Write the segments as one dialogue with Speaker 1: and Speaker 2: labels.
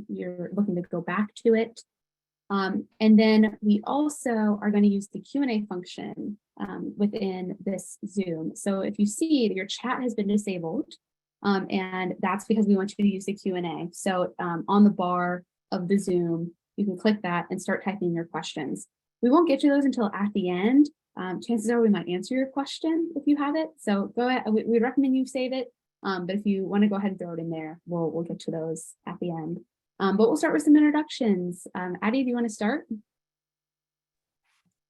Speaker 1: you're looking to go back to it. And then we also are going to use the Q&A function within this Zoom. So if you see that your chat has been disabled, and that's because we want you to use the Q&A. So on the bar of the Zoom, you can click that and start typing your questions. We won't get to those until at the end. Chances are we might answer your question if you have it. So go ahead, we recommend you save it. But if you want to go ahead and throw it in there, we'll get to those at the end. But we'll start with some introductions. Addie, do you want to start?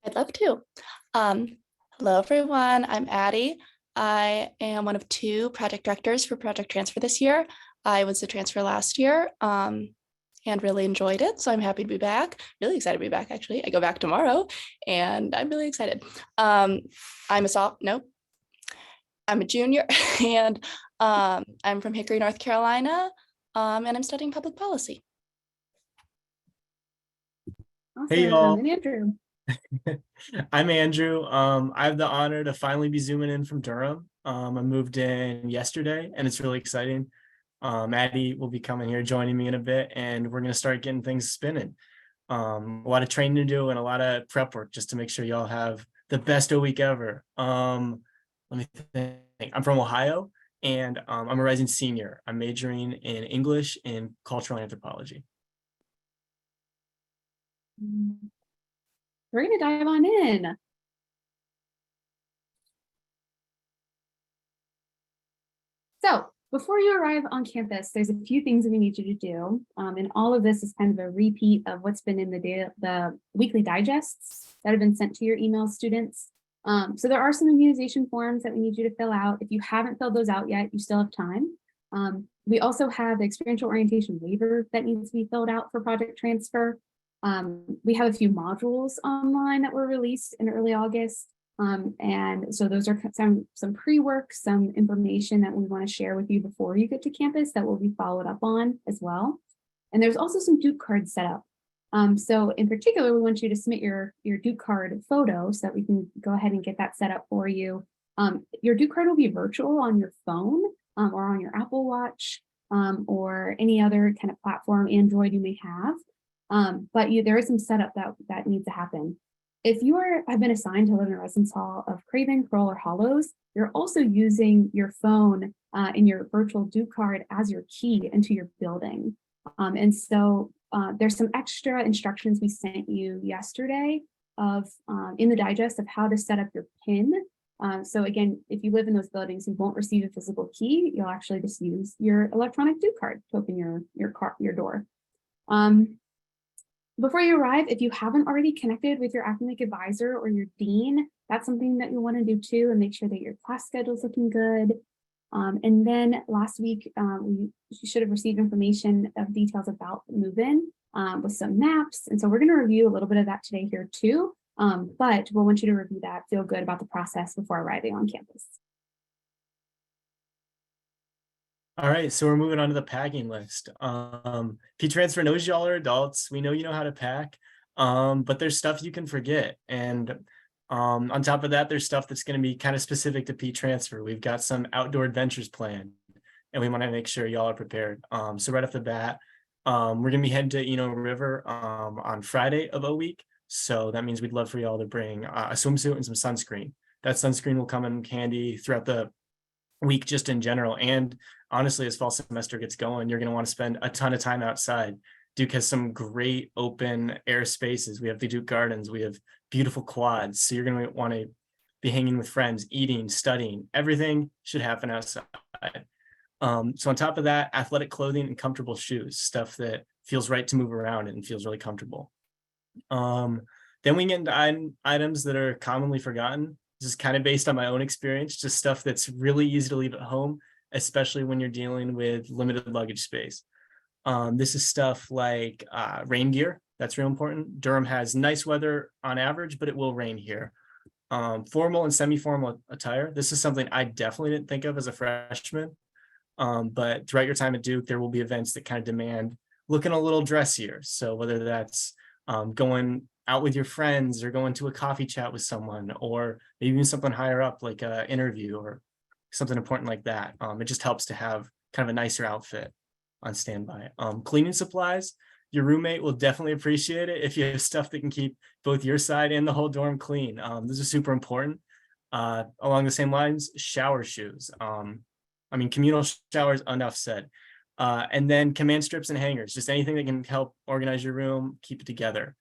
Speaker 2: I'd love to. Hello, everyone. I'm Addie. I am one of 2 project directors for Project Transfer this year. I was the transfer last year and really enjoyed it. So I'm happy to be back. Really excited to be back, actually. I go back tomorrow and I'm really excited. I'm a junior and I'm from Hickory, North Carolina. And I'm studying public policy.
Speaker 1: Awesome.
Speaker 3: Hey, y'all.
Speaker 1: And Andrew.
Speaker 3: I'm Andrew. I have the honor to finally be zooming in from Durham. I moved in yesterday and it's really exciting. Addie will be coming here, joining me in a bit, and we're going to start getting things spinning. A lot of training to do and a lot of prep work just to make sure y'all have the best week ever. Let me think. I'm from Ohio. And I'm a rising senior. I'm majoring in English and cultural anthropology.
Speaker 1: We're going to dive on in. So before you arrive on campus, there's a few things that we need you to do. And all of this is kind of a repeat of what's been in the weekly digests that have been sent to your email students. So there are some immunization forms that we need you to fill out. If you haven't filled those out yet, you still have time. We also have the experiential orientation waiver that needs to be filled out for Project Transfer. We have a few modules online that were released in early August. And so those are some pre-work, some information that we want to share with you before you get to campus that will be followed up on as well. And there's also some Duke cards set up. So in particular, we want you to submit your Duke card photo so that we can go ahead and get that set up for you. Your Duke card will be virtual on your phone or on your Apple Watch or any other kind of platform, Android you may have. But there is some setup that needs to happen. If you have been assigned to live in a residence hall of Craven, Kroll, or Hollows, you're also using your phone and your virtual Duke card as your key into your building. And so there's some extra instructions we sent you yesterday in the digest of how to set up your PIN. So again, if you live in those buildings, you won't receive a physical key. You'll actually just use your electronic Duke card to open your door. Before you arrive, if you haven't already connected with your academic advisor or your dean, that's something that you want to do too, and make sure that your class schedule is looking good. And then last week, you should have received information of details about move-in with some maps. And so we're going to review a little bit of that today here too. But we'll want you to review that, feel good about the process before arriving on campus.
Speaker 3: All right, so we're moving on to the packing list. P-Transfer knows y'all are adults. We know you know how to pack, but there's stuff you can forget. And on top of that, there's stuff that's going to be kind of specific to P-Transfer. We've got some outdoor adventures planned, and we want to make sure y'all are prepared. So right off the bat, we're going to be heading to Eno River on Friday of a week. So that means we'd love for y'all to bring a swimsuit and some sunscreen. That sunscreen will come in handy throughout the week just in general. And honestly, as fall semester gets going, you're going to want to spend a ton of time outside. Duke has some great open air spaces. We have the Duke Gardens. We have beautiful quads. So you're going to want to be hanging with friends, eating, studying. Everything should happen outside. So on top of that, athletic clothing and comfortable shoes, stuff that feels right to move around and feels really comfortable. Then we get into items that are commonly forgotten. This is kind of based on my own experience, just stuff that's really easy to leave at home, especially when you're dealing with limited luggage space. This is stuff like rain gear. That's real important. Durham has nice weather on average, but it will rain here. Formal and semi-formal attire. This is something I definitely didn't think of as a freshman. But throughout your time at Duke, there will be events that kind of demand looking a little dressier. So whether that's going out with your friends or going to a coffee chat with someone, or maybe even something higher up like an interview or something important like that. It just helps to have kind of a nicer outfit. on standby. Cleaning supplies, your roommate will definitely appreciate it if you have stuff that can keep both your side and the whole dorm clean. This is super important. Along the same lines, shower shoes. Communal showers, enough said. And then command strips and hangers, just anything that can help organize your room, keep it together.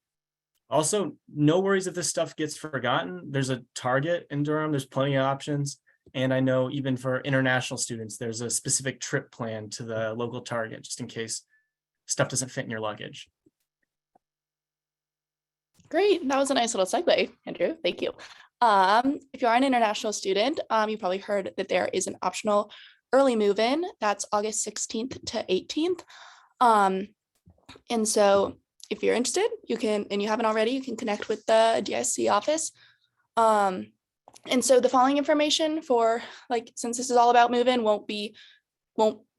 Speaker 3: Also, no worries if this stuff gets forgotten. There's a Target in Durham, there's plenty of options. And I know even for international students, there's a specific trip plan to the local Target, just in case stuff doesn't fit in your luggage.
Speaker 2: Great. That was a nice little segue, Andrew. Thank you. If you are an international student, you probably heard that there is an optional early move-in. That's August 16th to 18th. And so if you're interested, you can, and you haven't already, you can connect with the DISC office. And so the following information for, like, since this is all about move-in, won't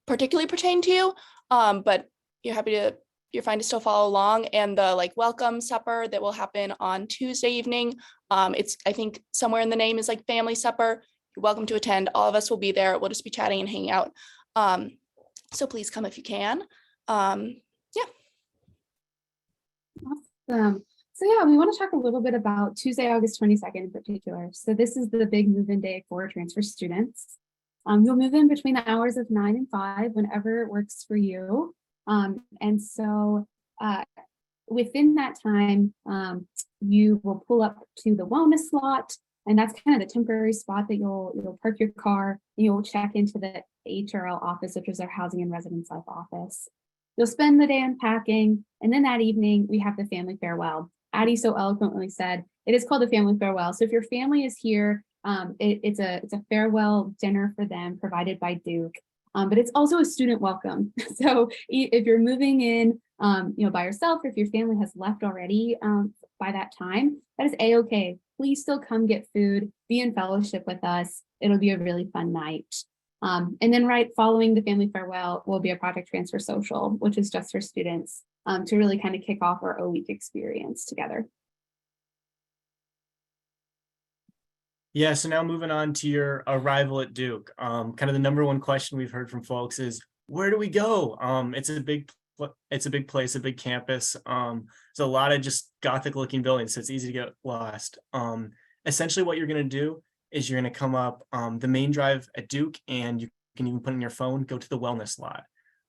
Speaker 2: particularly pertain to you, but you're fine to still follow along. And the welcome supper that will happen on Tuesday evening, it's, I think somewhere in the name is like family supper. You're welcome to attend. All of us will be there. We'll just be chatting and hanging out. So please come if you can.
Speaker 1: Awesome. So yeah, we want to talk a little bit about Tuesday, August 22nd in particular. So this is the big move-in day for transfer students. You'll move in between the hours of 9 and 5 whenever it works for you. And so within that time, you will pull up to the wellness lot, and that's kind of the temporary spot that you'll park your car, and you'll check into the HRL office, which is our Housing and Residence Life office. You'll spend the day unpacking, and then that evening we have the family farewell. Addie so eloquently said, it is called the family farewell. So if your family is here, it's a farewell dinner for them provided by Duke. But it's also a student welcome. So if you're moving in, by yourself, or if your family has left already by that time, that is a-okay. Please still come get food, be in fellowship with us. It'll be a really fun night. And then right following the family farewell will be a project transfer social, which is just for students to really kind of kick off our O-Week experience together.
Speaker 3: Yeah, so now moving on to your arrival at Duke. Kind of the number one question we've heard from folks is, where do we go? It's a big place, a big campus. There's a lot of just Gothic looking buildings, so it's easy to get lost. Essentially what you're gonna do is you're gonna come up the main drive at Duke, and you can even put in your phone, go to the wellness lot.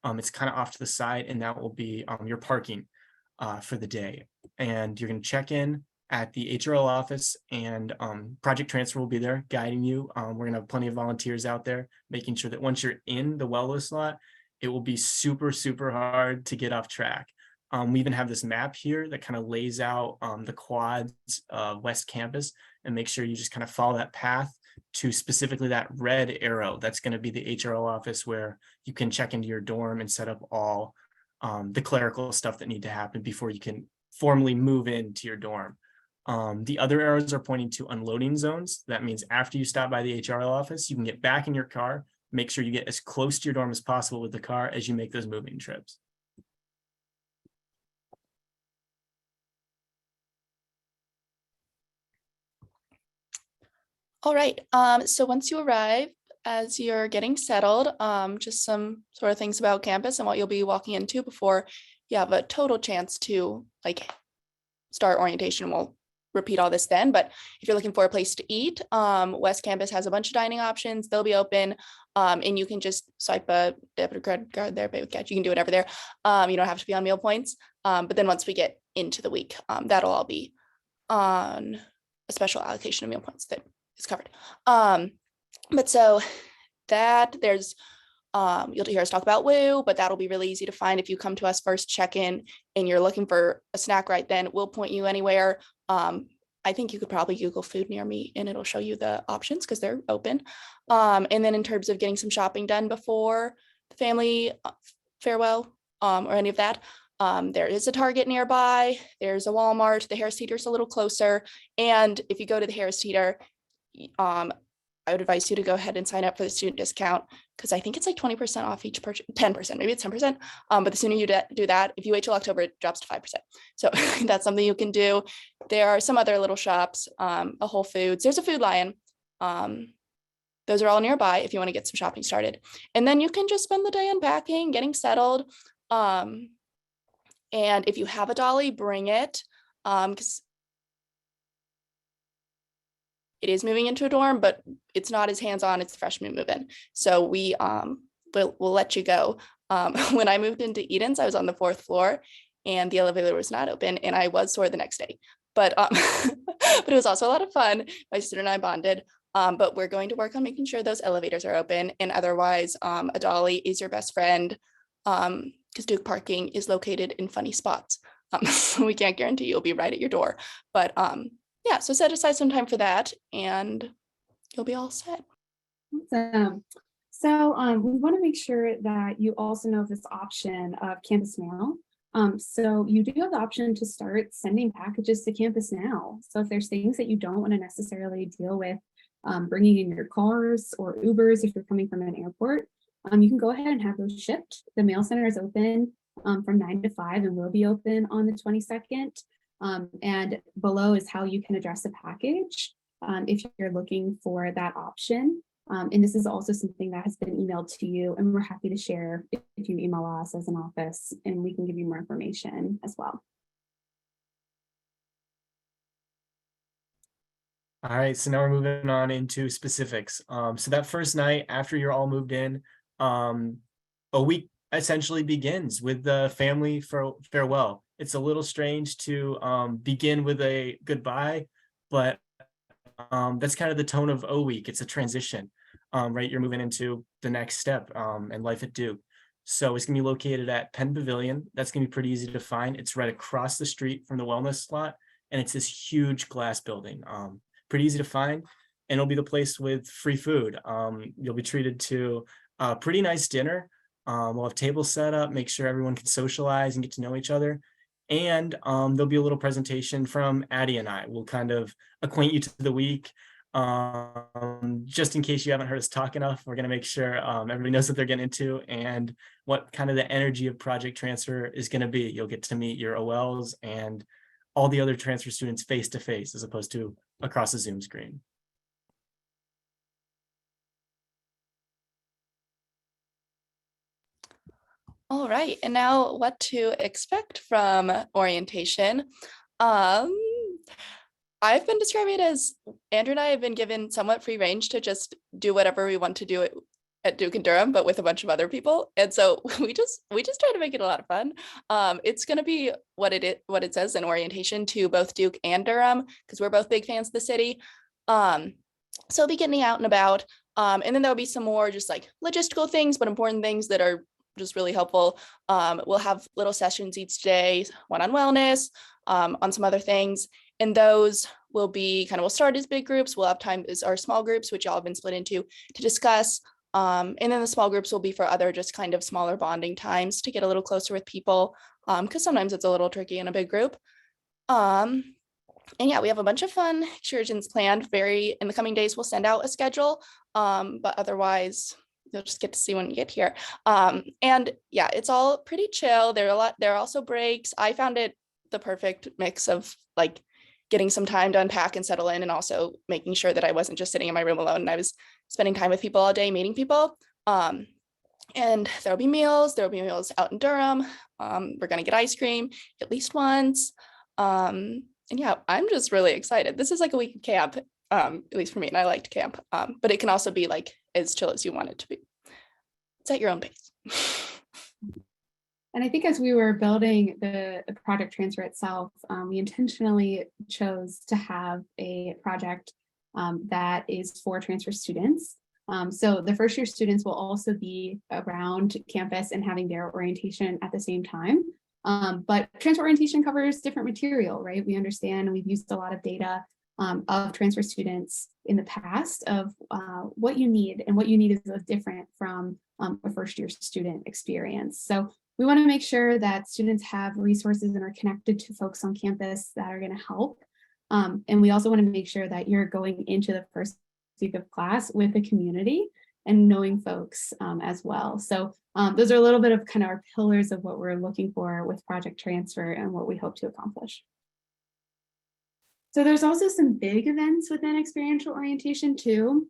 Speaker 3: It's kind of off to the side, and that will be your parking for the day. And you're gonna check in at the HRL office, and Project Transfer will be there guiding you. We're gonna have plenty of volunteers out there, making sure that once you're in the wellness lot, it will be super, super hard to get off track. We even have this map here that kind of lays out the quads West Campus, and make sure you just kind of follow that path to specifically that red arrow. That's going to be the HRL office, where you can check into your dorm and set up all the clerical stuff that need to happen before you can formally move into your dorm. The other arrows are pointing to unloading zones. That means after you stop by the HRL office, you can get back in your car, make sure you get as close to your dorm as possible with the car as you make those moving trips.
Speaker 2: All right. So once you arrive, as you're getting settled, just some sort of things about campus and what you'll be walking into before you have a total chance to start orientation. We'll repeat all this then, but if you're looking for a place to eat, West Campus has a bunch of dining options. They'll be open, and you can just swipe a debit or credit card there, pay with cash. You can do whatever there. You don't have to be on meal points. But then once we get into the week, that'll all be on a special allocation of meal points that is covered. But so that there's you'll hear us talk about Woo, but that'll be really easy to find if you come to us first, check in, and you're looking for a snack right then. We'll point you anywhere. I think you could probably Google food near me and it'll show you the options because they're open. And then in terms of getting some shopping done before the family farewell or any of that, there is a Target nearby. There's a Walmart. The Harris Teeter's a little closer. And if you go to the Harris Teeter, I would advise you to go ahead and sign up for the student discount, because I think it's like 20% off each purchase, 10%, maybe it's 10%. But the sooner you do that, if you wait till October, it drops to 5%. So that's something you can do. There are some other little shops, a Whole Foods. There's a Food Lion. those are all nearby if you want to get some shopping started. And then you can just spend the day unpacking, getting settled. And if you have a dolly, bring it, because it is moving into a dorm, but it's not as hands-on as freshman move-in. So we'll let you go. When I moved into Eden's, I was on the 4th floor and the elevator was not open, and I was sore the next day. But but it was also a lot of fun. My sister and I bonded. But we're going to work on making sure those elevators are open, and otherwise a dolly is your best friend, because Duke parking is located in funny spots. So we can't guarantee you'll be right at your door. But yeah, so set aside some time for that and you'll be all set.
Speaker 1: Awesome. So we want to make sure that you also know this option of Campus Mail. So you do have the option to start sending packages to Campus now. So if there's things that you don't want to necessarily deal with bringing in your cars or Ubers if you're coming from an airport, you can go ahead and have those shipped. The mail center is open from 9 to 5 and will be open on the 22nd. And below is how you can address a package if you're looking for that option. And this is also something that has been emailed to you, and we're happy to share if you email us as an office, and we can give you more information as well.
Speaker 3: All right, so now we're moving on into specifics. So that first night after you're all moved in, a week essentially begins with the family farewell. It's a little strange to begin with a goodbye, but that's kind of the tone of O Week. It's a transition, right? You're moving into the next step in life at Duke. So it's gonna be located at Penn Pavilion. That's gonna be pretty easy to find. It's right across the street from the wellness slot, and it's this huge glass building. Pretty easy to find, and it'll be the place with free food. You'll be treated to a pretty nice dinner. We'll have tables set up, make sure everyone can socialize and get to know each other. And there'll be a little presentation from Addie and I. We'll kind of acquaint you to the week. Just in case you haven't heard us talk enough, we're going to make sure everybody knows what they're getting into and what kind of the energy of Project Transfer is going to be. You'll get to meet your OLs and all the other transfer students face to face as opposed to across a Zoom screen.
Speaker 2: All right, and now what to expect from orientation. I've been describing it as Andrew and I have been given somewhat free range to just do whatever we want to do at Duke and Durham, but with a bunch of other people. And so we just try to make it a lot of fun. It's going to be what it says in orientation to both Duke and Durham, because we're both big fans of the city. So we'll be getting out and about. And then there'll be some more just like logistical things, but important things that are just really helpful. We'll have little sessions each day, one on wellness, on some other things. And those will be we'll start as big groups. We'll have time as our small groups, which y'all have been split into, to discuss. And then the small groups will be for other just kind of smaller bonding times to get a little closer with people, because sometimes it's a little tricky in a big group. And yeah, we have a bunch of fun excursions planned. In the coming days, we'll send out a schedule, but otherwise you'll just get to see when you get here. And yeah, it's all pretty chill. There are also breaks. I found it the perfect mix of like getting some time to unpack and settle in, and also making sure that I wasn't just sitting in my room alone and I was spending time with people all day, meeting people. And there'll be meals out in Durham. We're gonna get ice cream at least once. And yeah, I'm just really excited. This is like a week of camp, at least for me, and I liked camp. But it can also be like as chill as you want it to be. It's at your own pace.
Speaker 1: And I think as we were building the project transfer itself, we intentionally chose to have a project that is for transfer students. So the first year students will also be around campus and having their orientation at the same time. But transfer orientation covers different material, right? We understand, and we've used a lot of data of transfer students in the past of what you need, and what you need is different from a first year student experience. So we want to make sure that students have resources and are connected to folks on campus that are going to help. And we also want to make sure that you're going into the first week of class with a community and knowing folks as well. So those are a little bit of kind of our pillars of what we're looking for with Project Transfer and what we hope to accomplish. So there's also some big events within experiential orientation too.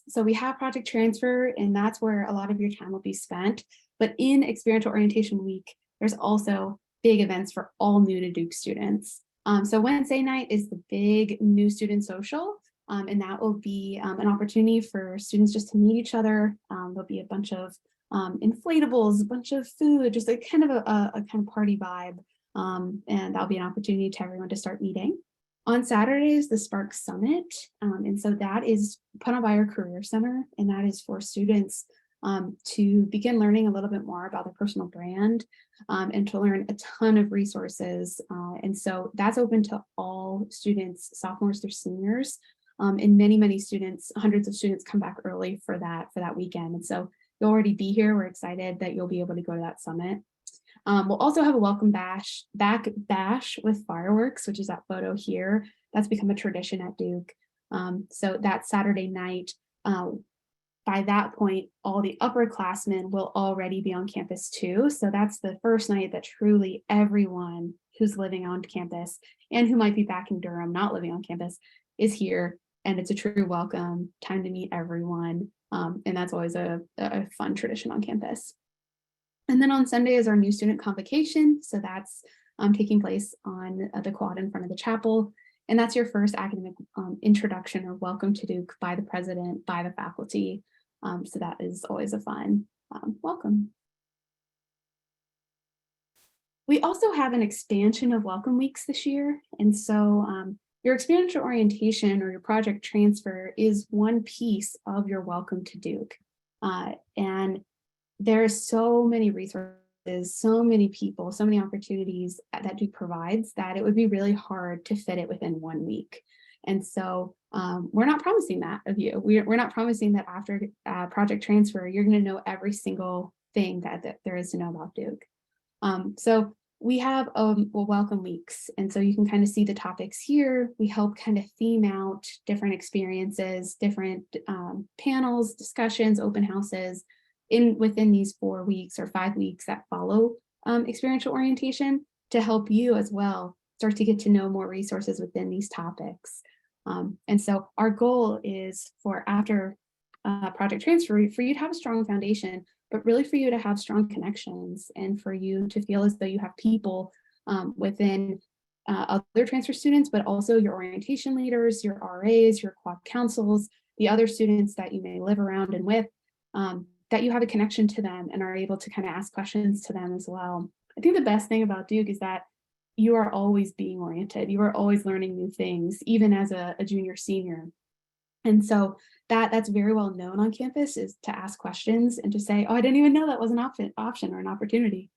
Speaker 1: So we have project transfer, and that's where a lot of your time will be spent. But in experiential orientation week, there's also big events for all new to Duke students. So Wednesday night is the big new student social, and that will be an opportunity for students just to meet each other. There'll be a bunch of inflatables, a bunch of food, just a kind of a kind of party vibe. And that'll be an opportunity to everyone to start meeting. On Saturday is the Spark Summit. And so that is put on by our Career Center, and that is for students to begin learning a little bit more about their personal brand and to learn a ton of resources. And so that's open to all students, sophomores through seniors. And many students, hundreds of students come back early for that weekend. And so you'll already be here. We're excited that you'll be able to go to that summit. We'll also have a welcome bash with fireworks, which is that photo here. That's become a tradition at Duke. So that Saturday night, by that point, all the upperclassmen will already be on campus too. So that's the first night that truly everyone who's living on campus and who might be back in Durham, not living on campus, is here. And it's a true welcome, time to meet everyone. And that's always a fun tradition on campus. And then on Sunday is our new student convocation. So that's taking place on the quad in front of the chapel. And that's your first academic introduction or welcome to Duke by the president, by the faculty. So that is always a fun welcome. We also have an expansion of welcome weeks this year. And so your experiential orientation or your project transfer is one piece of your welcome to Duke. And there's so many resources, so many people, so many opportunities that Duke provides that it would be really hard to fit it within 1 week. And so we're not promising that of you. We're not promising that after project transfer, you're going to know every single thing that there is to know about Duke. So we have welcome weeks. And so you can kind of see the topics here. We help kind of theme out different experiences, different panels, discussions, open houses within these 4 weeks or 5 weeks that follow experiential orientation to help you as well start to get to know more resources within these topics. And so our goal is for after project transfer for you to have a strong foundation, but really for you to have strong connections and for you to feel as though you have people within other transfer students, but also your orientation leaders, your RAs, your quad councils, the other students that you may live around and with, that you have a connection to them and are able to kind of ask questions to them as well. I think the best thing about Duke is that you are always being oriented. You are always learning new things, even as a junior, senior. And so that's very well known on campus, is to ask questions and to say, oh, I didn't even know that was an option or an opportunity.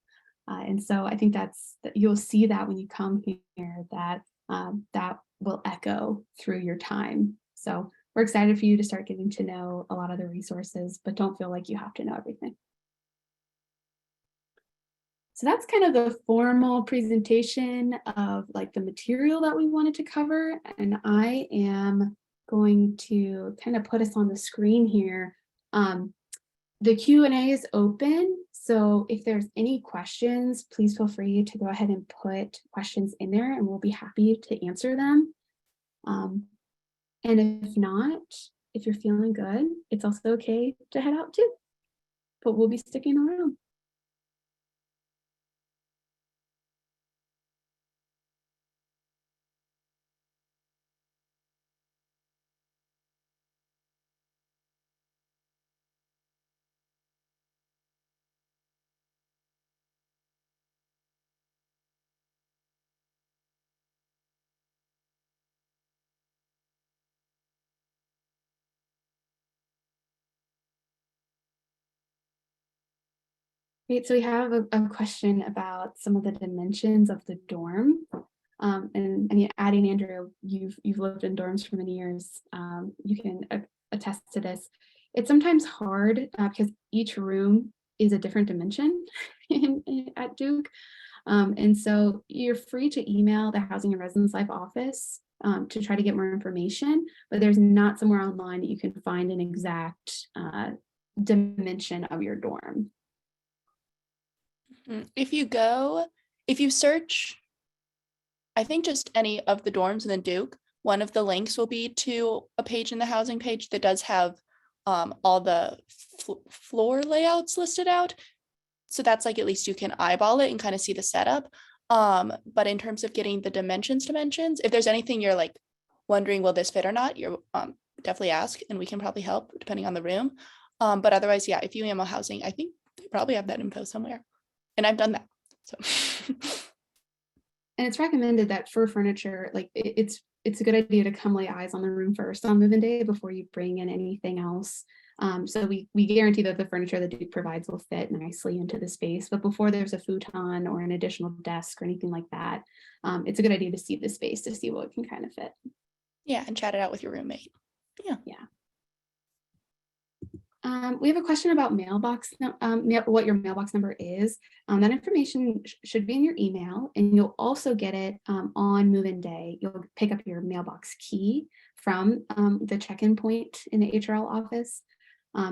Speaker 1: And so I think you'll see that when you come here, that that will echo through your time. So we're excited for you to start getting to know a lot of the resources, but don't feel like you have to know everything. So that's kind of the formal presentation of like the material that we wanted to cover. And I am going to kind of put us on the screen here. The Q&A is open. So if there's any questions, please feel free to go ahead and put questions in there and we'll be happy to answer them. And if not, if you're feeling good, it's also okay to head out too, but we'll be sticking around. Great, so we have a question about some of the dimensions of the dorm. And I mean, Addie and Andrew, you've lived in dorms for many years. You can attest to this. It's sometimes hard because each room is a different dimension at Duke. And so you're free to email the Housing and Residence Life office to try to get more information, but there's not somewhere online that you can find an exact dimension of your dorm.
Speaker 2: If you search, I think just any of the dorms in the Duke, one of the links will be to a page in the housing page that does have all the floor layouts listed out. So that's like, at least you can eyeball it and kind of see the setup. But in terms of getting the dimensions, if there's anything you're like wondering, will this fit or not, you're definitely ask and we can probably help depending on the room. But otherwise, yeah, if you amo housing, I think they probably have that info somewhere. And I've done that. So
Speaker 1: And it's recommended that for furniture, like it's a good idea to come lay eyes on the room first on move-in day before you bring in anything else. So we guarantee that the furniture that Duke provides will fit nicely into the space, but before there's a futon or an additional desk or anything like that, it's a good idea to see the space to see what can kind of fit.
Speaker 2: yeah, and chat it out with your roommate.
Speaker 1: We have a question about mailbox, what your mailbox number is. That information should be in your email, and you'll also get it on move-in day. You'll pick up your mailbox key from the check-in point in the HRL office.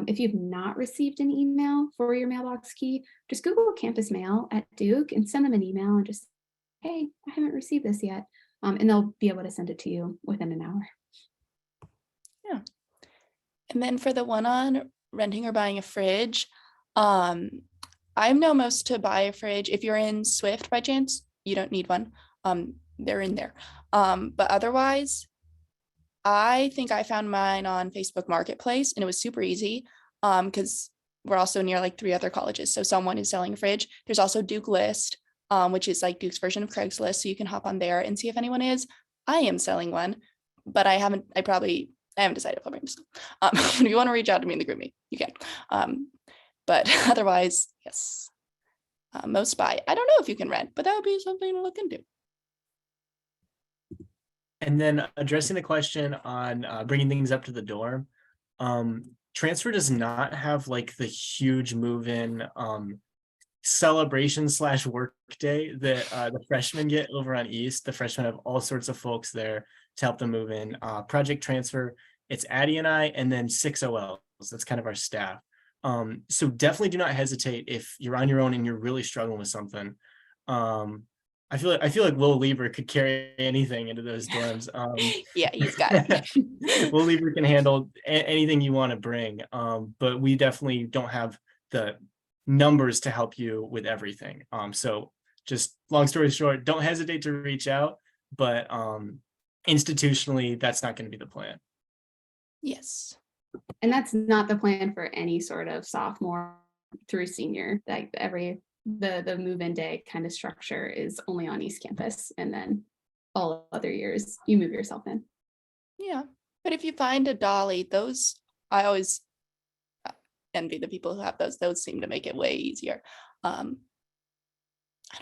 Speaker 1: If you've not received an email for your mailbox key, just Google campus mail at Duke and send them an email and just, hey, I haven't received this yet. And they'll be able to send it to you within an hour.
Speaker 2: Yeah. And then for the one on renting or buying a fridge, I know most to buy a fridge. If you're in Swift by chance, you don't need one. They're in there. But otherwise, I think I found mine on Facebook Marketplace and it was super easy because we're also near like 3 other colleges. So someone is selling a fridge. There's also Duke List, which is like Duke's version of Craigslist. So you can hop on there and see if anyone is. I am selling one, but I haven't decided if I'll bring it to school. If you want to reach out to me in the group me, you can. But otherwise, yes. Most buy. I don't know if you can rent, but that would be something to look into.
Speaker 3: And then addressing the question on bringing things up to the dorm, transfer does not have like the huge move-in celebration / work day that the freshmen get over on East. The freshmen have all sorts of folks there to help them move in. Project Transfer, it's Addie and I, and then 6 OLs. That's kind of our staff. So definitely do not hesitate if you're on your own and you're really struggling with something. I feel like Will Lieber could carry anything into those dorms.
Speaker 2: Yeah, he's got it.
Speaker 3: Will Lieber can handle anything you want to bring, but we definitely don't have the numbers to help you with everything. So just long story short, don't hesitate to reach out, but institutionally, that's not going to be the plan.
Speaker 2: Yes.
Speaker 1: And that's not the plan for any sort of sophomore through senior. Like the move-in day kind of structure is only on East Campus, and then all other years you move yourself in.
Speaker 2: Yeah, but if you find a dolly, those I always envy the people who have those. Those seem to make it way easier. I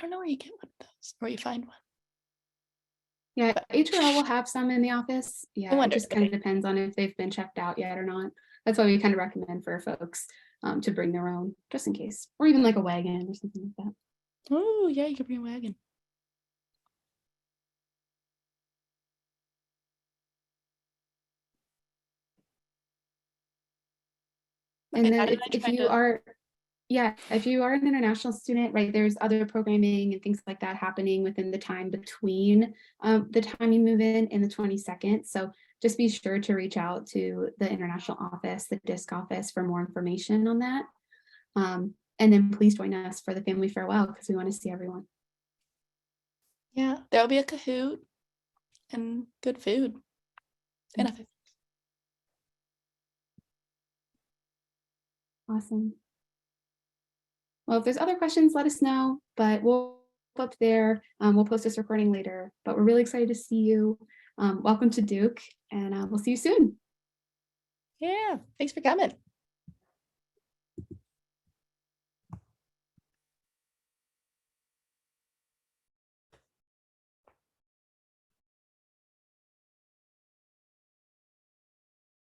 Speaker 2: don't know where you get one of those, or you find one.
Speaker 1: Yeah, HRL will have some in the office. Yeah,
Speaker 2: wonder,
Speaker 1: it just kind of depends on if they've been checked out yet or not. That's why we kind of recommend for folks to bring their own, just in case, or even like a wagon or something like that.
Speaker 2: Oh yeah, you can bring a wagon.
Speaker 1: And
Speaker 2: Okay, how
Speaker 1: then
Speaker 2: did I
Speaker 1: if
Speaker 2: try
Speaker 1: you
Speaker 2: to-
Speaker 1: are, yeah, if you are an international student, right, there's other programming and things like that happening within the time between the time you move in and the 22nd. So just be sure to reach out to the international office, the DISC office, for more information on that. And then please join us for the family farewell because we want to see everyone.
Speaker 2: Yeah, there'll be a Kahoot and good food. And a
Speaker 1: Awesome. Well, if there's other questions, let us know, but we'll up there. We'll post this recording later, but we're really excited to see you. Welcome to Duke, and we'll see you soon.
Speaker 2: Yeah, thanks for coming.